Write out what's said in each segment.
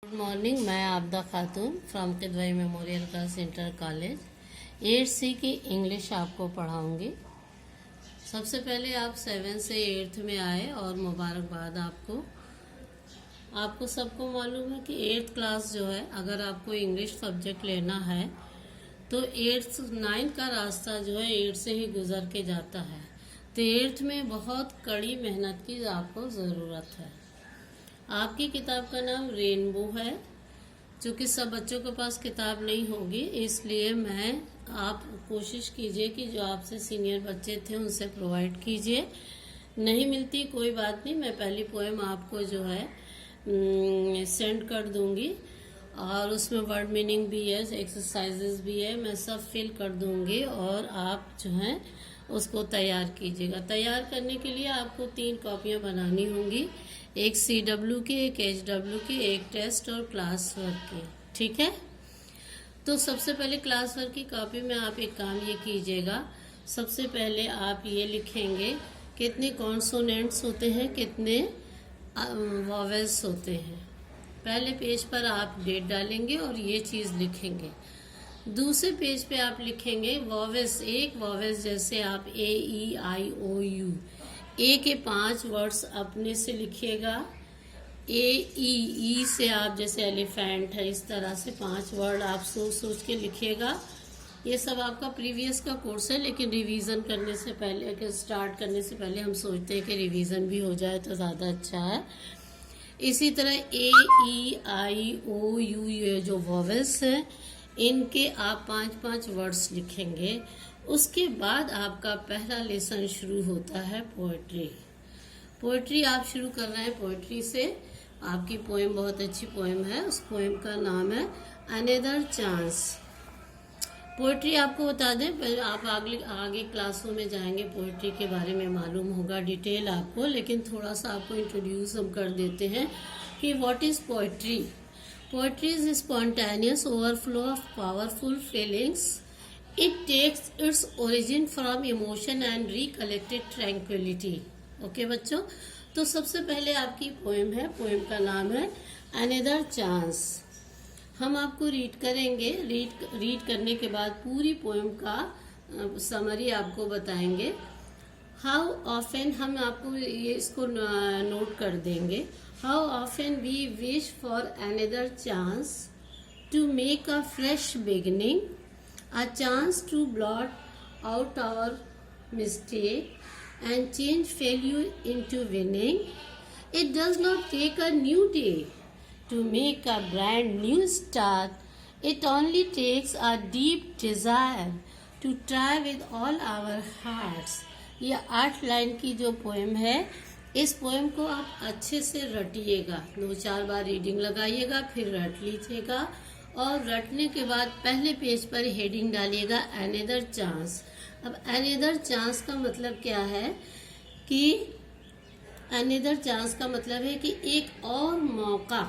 Good morning. मैं आबदा खातून from Kidwai memorial girls inter college 8C की English आपको पढ़ाऊंगी। सबसे पहले आप 7 से 8th में आए और मुबारकबाद आपको सबको मालूम है कि 8th क्लास जो है, अगर आपको इंग्लिश सब्जेक्ट लेना है तो 8th 9th का रास्ता जो है 8 से ही गुजर के जाता है। तो 8th में बहुत कड़ी मेहनत की आपको ज़रूरत है। आपकी किताब का नाम रेनबो है। चूँकि सब बच्चों के पास किताब नहीं होगी, इसलिए आप कोशिश कीजिए कि जो आपसे सीनियर बच्चे थे उनसे प्रोवाइड कीजिए। नहीं मिलती कोई बात नहीं, मैं पहली पोएम आपको जो है सेंड कर दूंगी और उसमें वर्ड मीनिंग भी है, एक्सरसाइजेस भी है, मैं सब फिल कर दूंगी और आप जो है उसको तैयार कीजिएगा। तैयार करने के लिए आपको 3 कॉपियां बनानी होंगी, एक CW की, एक HW की, एक टेस्ट और क्लास वर्क की। ठीक है, तो सबसे पहले क्लास वर्क की कॉपी में आप एक काम ये कीजिएगा। सबसे पहले आप ये लिखेंगे कितने कॉन्सोनेंट्स होते हैं, कितने वॉवेल्स होते हैं। पहले पेज पर आप डेट डालेंगे और ये चीज़ लिखेंगे। दूसरे पेज पे आप लिखेंगे वॉवेल्स, एक वॉवेल्स जैसे आप AEIOU, ए के 5 वर्ड्स अपने से लिखिएगा। AE से आप जैसे एलिफेंट है, इस तरह से 5 वर्ड आप सोच के लिखिएगा। ये सब आपका प्रीवियस का कोर्स है, लेकिन रिवीजन करने से पहले, स्टार्ट करने से पहले हम सोचते हैं कि रिवीजन भी हो जाए तो ज़्यादा अच्छा है। इसी तरह AEIOU ये जो वॉवेल्स हैं, इनके आप 5-5 वर्ड्स लिखेंगे। उसके बाद आपका पहला लेसन शुरू होता है पोएट्री आप शुरू कर रहे हैं पोएट्री से। आपकी पोएम बहुत अच्छी पोएम है, उस पोएम का नाम है अनदर चांस। पोएट्री आपको बता दें, आप आगे क्लासों में जाएंगे, पोएट्री के बारे में मालूम होगा डिटेल आपको, लेकिन थोड़ा सा आपको इंट्रोड्यूस हम कर देते हैं कि what is poetry. Poetry is a spontaneous overflow of powerful feelings. It takes its origin from emotion and recollected tranquility. Okay बच्चों, तो सबसे पहले आपकी पोएम है, पोएम का नाम है अनदर चांस। हम आपको रीड करेंगे, रीड करने के बाद पूरी पोएम का समरी आपको बताएंगे। हाउ ऑफन, हम आपको ये इसको नोट कर देंगे। How often we wish for another chance to make a fresh beginning, a chance to blot out our mistake and change failure into winning. It does not take a new day to make a brand new start. It only takes a deep desire to try with all our hearts. ये 8 line की जो poem है, इस poem को आप अच्छे से रटिएगा, 2-4 बार reading लगाइएगा, फिर रट लीजिएगा और रटने के बाद पहले पेज पर हेडिंग डालिएगा अनदर चांस। अब अनदर चांस का मतलब क्या है कि अनदर चांस का मतलब है कि एक और मौका।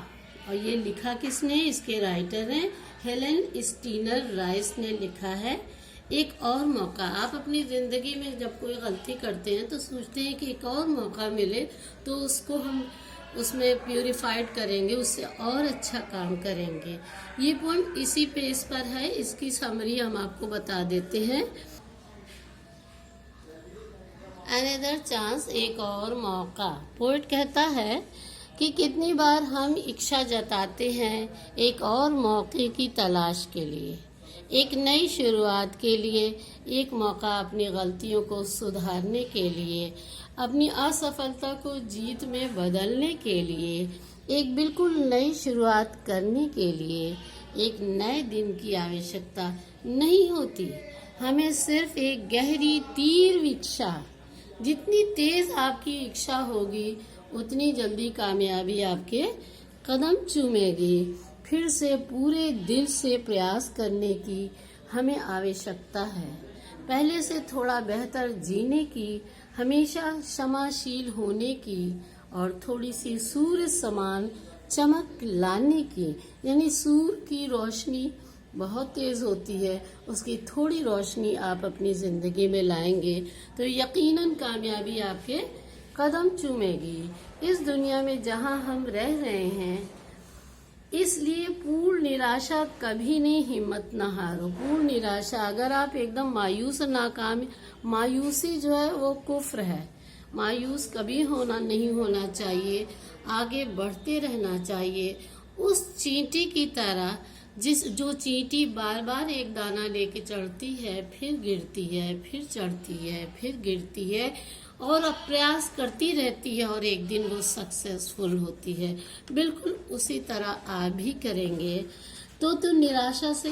और ये लिखा किसने, इसके राइटर हैं हेलेन स्टीनर राइस ने लिखा है। एक और मौका, आप अपनी ज़िंदगी में जब कोई गलती करते हैं तो सोचते हैं कि एक और मौका मिले तो उसको हम उसमें प्यूरिफाइड करेंगे, उससे और अच्छा काम करेंगे। ये पोएम इसी पेज पर है, इसकी समरी हम आपको बता देते हैं। अनदर चांस, एक और मौका। पोएट कहता है कि कितनी बार हम इच्छा जताते हैं एक और मौके की तलाश के लिए, एक नई शुरुआत के लिए, एक मौका अपनी गलतियों को सुधारने के लिए, अपनी असफलता को जीत में बदलने के लिए, एक बिल्कुल नई शुरुआत करने के लिए। एक नए दिन की आवश्यकता नहीं होती, हमें सिर्फ एक गहरी तीर इच्छा। जितनी तेज आपकी इच्छा होगी उतनी जल्दी कामयाबी आपके कदम चूमेगी। फिर से पूरे दिल से प्रयास करने की हमें आवश्यकता है, पहले से थोड़ा बेहतर जीने की, हमेशा क्षमाशील होने की और थोड़ी सी सूर्य समान चमक लाने की। यानी सूर्य की रोशनी बहुत तेज होती है, उसकी थोड़ी रोशनी आप अपनी जिंदगी में लाएंगे तो यकीनन कामयाबी आपके कदम चूमेगी। इस दुनिया में जहां हम रह रहे हैं इसलिए पूर्ण निराशा कभी नहीं, हिम्मत ना हारो। पूर्ण निराशा, अगर आप एकदम मायूस और नाकाम, मायूसी जो है वो कुफ्र है। मायूस कभी नहीं होना चाहिए, आगे बढ़ते रहना चाहिए। उस चींटी की तरह जो चींटी बार बार एक दाना लेके चढ़ती है, फिर गिरती है, फिर चढ़ती है, फिर गिरती है और अब प्रयास करती रहती है और एक दिन वो सक्सेसफुल होती है। बिल्कुल उसी तरह आप भी करेंगे तो निराशा से,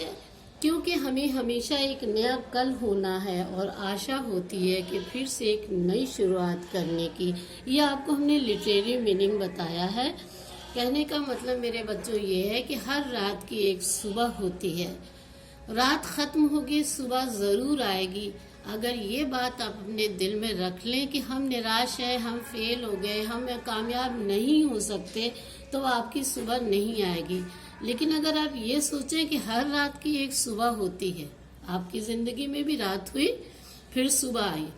क्योंकि हमें हमेशा एक नया कल होना है और आशा होती है कि फिर से एक नई शुरुआत करने की। ये आपको हमने लिटरेरी मीनिंग बताया है। कहने का मतलब मेरे बच्चों ये है कि हर रात की एक सुबह होती है। रात खत्म होगी, सुबह जरूर आएगी। अगर ये बात आप अपने दिल में रख लें कि हम निराश हैं, हम फेल हो गए, हम कामयाब नहीं हो सकते, तो आपकी सुबह नहीं आएगी। लेकिन अगर आप ये सोचें कि हर रात की एक सुबह होती है, आपकी जिंदगी में भी रात हुई फिर सुबह आई,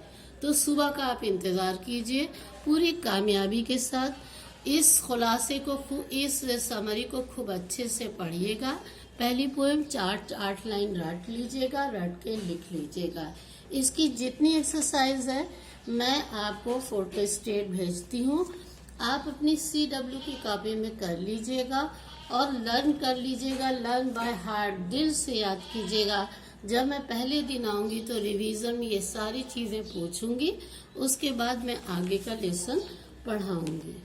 तो सुबह का आप इंतजार कीजिए पूरी कामयाबी के साथ। इस खुलासे को, इस समरी को खूब अच्छे से पढ़िएगा। पहली पोएम 8 लाइन रट लीजिएगा, रट के लिख लीजिएगा। इसकी जितनी एक्सरसाइज है मैं आपको फोटो स्टेट भेजती हूँ, आप अपनी CW की कॉपी में कर लीजिएगा और लर्न कर लीजिएगा। लर्न बाय हार्ट, दिल से याद कीजिएगा। जब मैं पहले दिन आऊंगी तो रिवीजन में ये सारी चीजें पूछूंगी, उसके बाद मैं आगे का लेसन पढ़ाऊंगी।